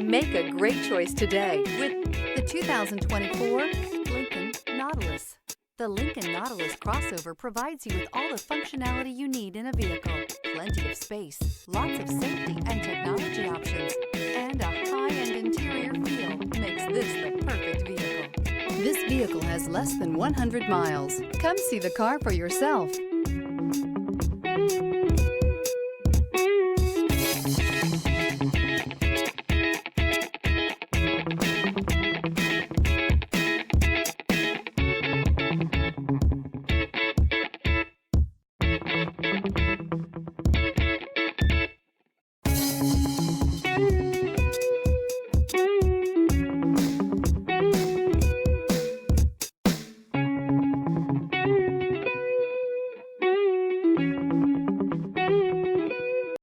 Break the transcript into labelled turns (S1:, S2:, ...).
S1: Make a great choice today with the 2024 Lincoln Nautilus. The Lincoln Nautilus crossover provides you with all the functionality you need in a vehicle. Plenty of space, lots of safety and technology options, and a high-end interior feel makes this the perfect vehicle. This vehicle has less than 100 miles. Come see the car for yourself.